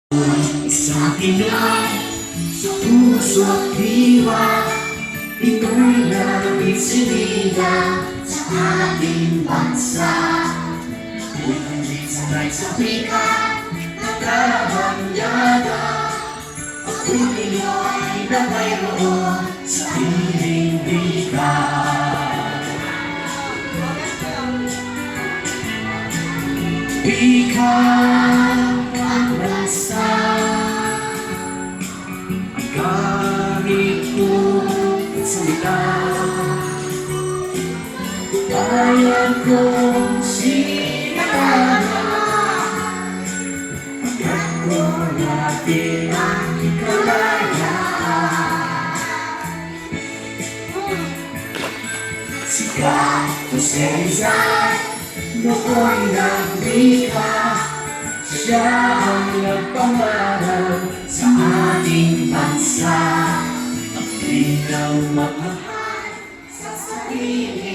Sa'kin ay sa puso at diwa, ito'y nabisirida sa ating bansa. Ulit sanay sa wika, nagkabanyada, pag-uwi mo'y na mayroon sa piling wika. Wika ang rasa, kahit kung salita, bayan kong sinagana, hanggang ko natin ang kalayaan. Sikat Jose Rizal, noon nagwika, siya ang nagpangaral sa ating bansa. Ang linaw magmahal sa sarili.